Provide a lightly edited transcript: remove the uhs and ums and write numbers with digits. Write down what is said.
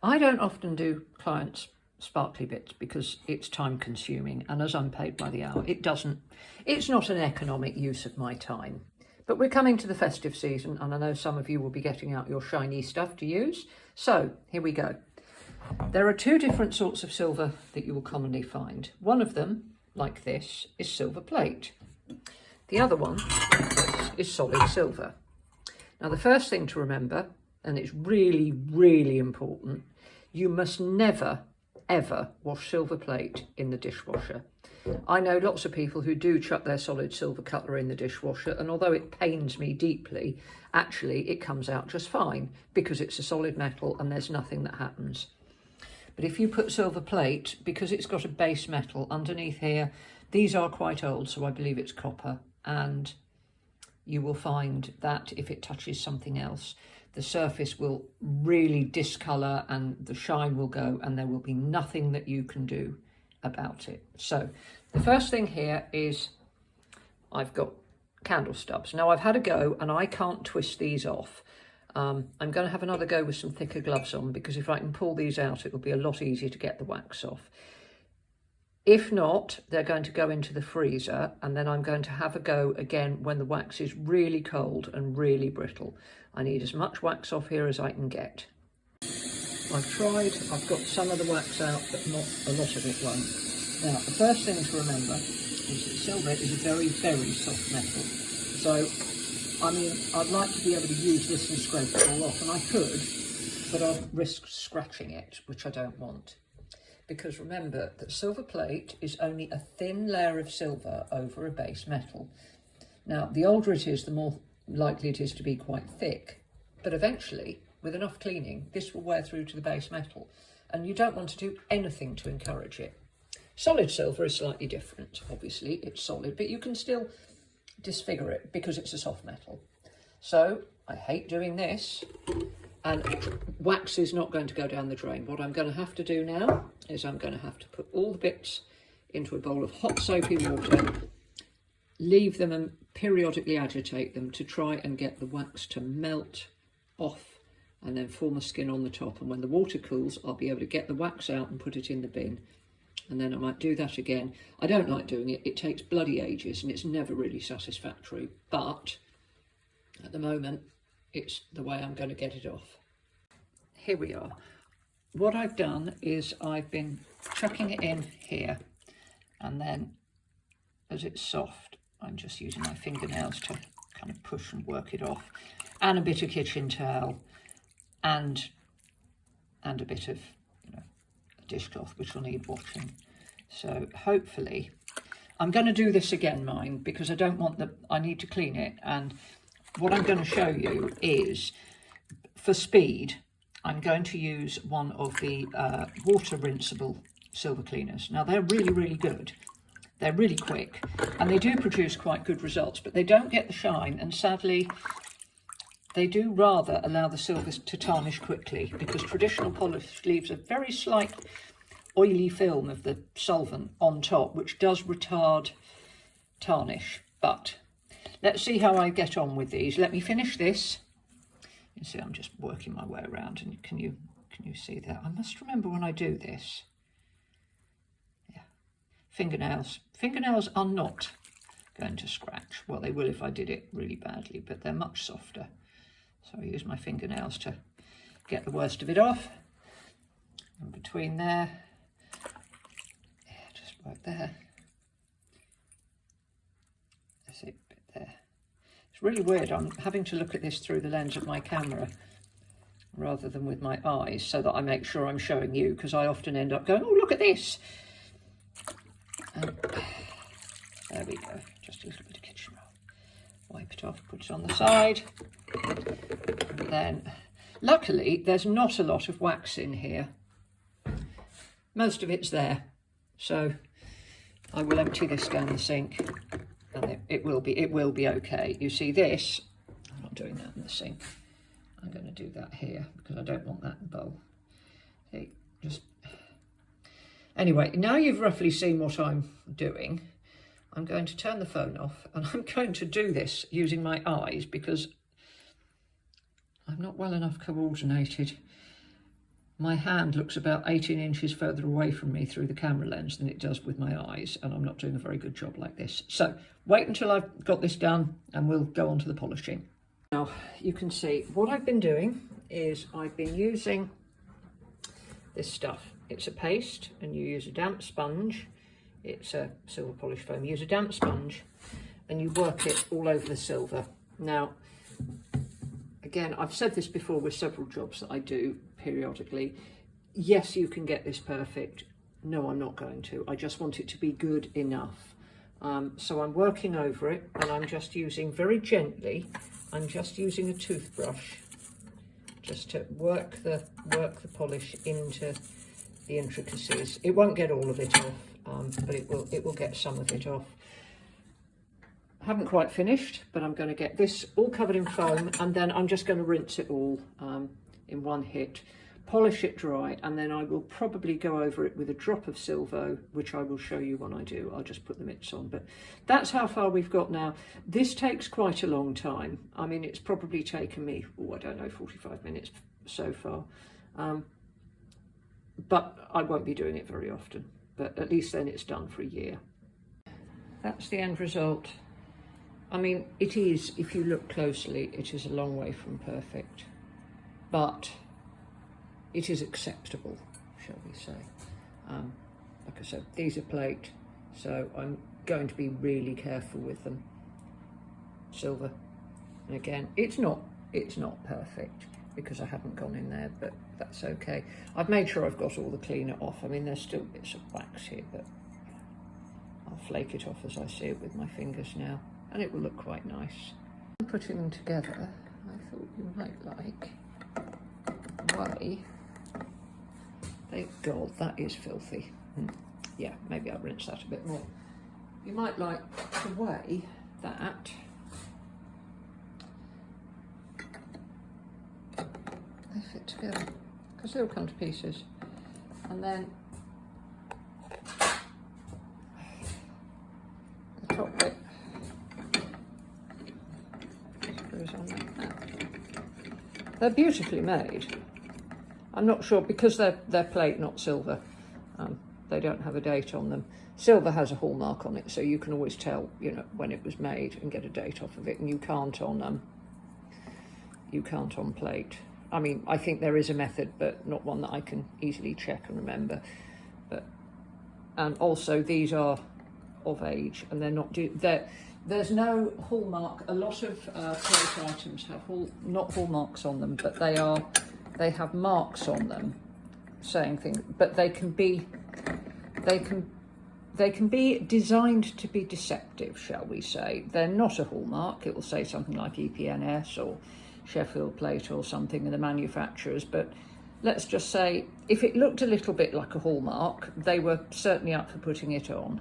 I don't often do clients' sparkly bits because it's time consuming, and as I'm paid by the hour, it's not an economic use of my time. But we're coming to the festive season, and I know some of you will be getting out your shiny stuff to use. So here we go. There are two different sorts of silver that you will commonly find. One of them, like this, is silver plate. The other one, like this, is solid silver. Now the first thing to remember, and it's really, really important, you must never, ever wash silver plate in the dishwasher. I know lots of people who do chuck their solid silver cutlery in the dishwasher, and although it pains me deeply, actually it comes out just fine because it's a solid metal and there's nothing that happens. But if you put silver plate, because it's got a base metal underneath here, these are quite old, so I believe it's copper, and you will find that if it touches something else, the surface will really discolour and the shine will go, and there will be nothing that you can do about it. So the first thing here is I've got candle stubs. Now I've had a go and I can't twist these off. I'm going to have another go with some thicker gloves on, because if I can pull these out, it will be a lot easier to get the wax off. If not, they're going to go into the freezer, and then I'm going to have a go again when the wax is really cold and really brittle. I need as much wax off here as I can get. I've tried, I've got some of the wax out, but not a lot of it won't. Now, the first thing to remember is that silver is a very, very soft metal. So, I mean, I'd like to be able to use this and scrape it all off, and I could, but I'd risk scratching it, which I don't want. Because remember that silver plate is only a thin layer of silver over a base metal. Now, the older it is, the more likely it is to be quite thick, but eventually, with enough cleaning, this will wear through to the base metal, and you don't want to do anything to encourage it. Solid silver is slightly different, obviously, it's solid, but you can still disfigure it because it's a soft metal. So, I hate doing this, and wax is not going to go down the drain. What I'm going to have to do now is I'm going to have to put all the bits into a bowl of hot soapy water, leave them and periodically agitate them to try and get the wax to melt off and then form a skin on the top. And when the water cools, I'll be able to get the wax out and put it in the bin. And then I might do that again. I don't like doing it. It takes bloody ages and it's never really satisfactory. But at the moment, it's the way I'm going to get it off. Here we are. What I've done is I've been chucking it in here, and then as it's soft, I'm just using my fingernails to kind of push and work it off, and a bit of kitchen towel and a bit of, a dishcloth, which will need washing. So hopefully, I'm going to do this again, mind, because I don't want I need to clean it. And what I'm going to show you is, for speed, I'm going to use one of the water rinseable silver cleaners. Now they're really, really good. They're really quick and they do produce quite good results, but they don't get the shine, and sadly they do rather allow the silver to tarnish quickly, because traditional polish leaves a very slight oily film of the solvent on top, which does retard tarnish. But let's see how I get on with these. Let me finish this. You see, I'm just working my way around, and can you see that? I must remember when I do this. Yeah, fingernails. Fingernails are not going to scratch. Well, they will if I did it really badly, but they're much softer. So I use my fingernails to get the worst of it off. And between there, yeah, just work there. That's it, bit there. It's really weird, I'm having to look at this through the lens of my camera rather than with my eyes, so that I make sure I'm showing you, because I often end up going, oh, look at this. And there we go, just a little bit of kitchen roll. Wipe it off, put it on the side. And then, luckily, there's not a lot of wax in here. Most of it's there. So I will empty this down the sink. And it will be okay. You see this, I'm not doing that in the sink. I'm going to do that here because I don't want that in the bowl. See, just anyway, now you've roughly seen what I'm doing, I'm going to turn the phone off, and I'm going to do this using my eyes because I'm not well enough coordinated. My hand looks about 18 inches further away from me through the camera lens than it does with my eyes, and I'm not doing a very good job like this. So wait until I've got this done and we'll go on to the polishing. Now you can see what I've been doing is I've been using this stuff. It's a paste and you use a damp sponge. It's a silver polish foam. You use a damp sponge and you work it all over the silver. Now, again, I've said this before with several jobs that I do periodically. Yes, you can get this perfect. No, I'm not going to. I just want it to be good enough. So I'm working over it and I'm just using very gently, I'm just using a toothbrush just to work the polish into the intricacies. It won't get all of it off, but it will get some of it off. I haven't quite finished, but I'm going to get this all covered in foam and then I'm just going to rinse it all in one hit, polish it dry, and then I will probably go over it with a drop of Silvo, which I will show you when I do. I'll just put the mitts on, but that's how far we've got now. This takes quite a long time. I mean, it's probably taken me, I don't know, 45 minutes so far. But I won't be doing it very often, but at least then it's done for a year. That's the end result. I mean, it is, if you look closely, it is a long way from perfect, but it is acceptable, shall we say. Like I said, these are plate, so I'm going to be really careful with them. Silver, and again, it's not perfect because I haven't gone in there, but that's okay. I've made sure I've got all the cleaner off. I mean, there's still bits of wax here, but I'll flake it off as I see it with my fingers now, and it will look quite nice. Putting them together, I thought you might like the way God, that is filthy. Yeah, maybe I'll rinse that a bit more. You might like the way that they fit together, because they'll come to pieces, and then the top bit goes on like that. They're beautifully made. I'm not sure, because they're plate, not silver. They don't have a date on them. Silver has a hallmark on it, so you can always tell, you know, when it was made and get a date off of it, and you can't on plate. I mean, I think there is a method, but not one that I can easily check and remember. And also these are of age, and they're not there's no hallmark. A lot of plate items have not hallmarks on them, but they have marks on them saying things, but they can be designed to be deceptive, shall we say. They're not a hallmark. It will say something like EPNS or Sheffield plate or something in the manufacturers, but let's just say if it looked a little bit like a hallmark, they were certainly up for putting it on.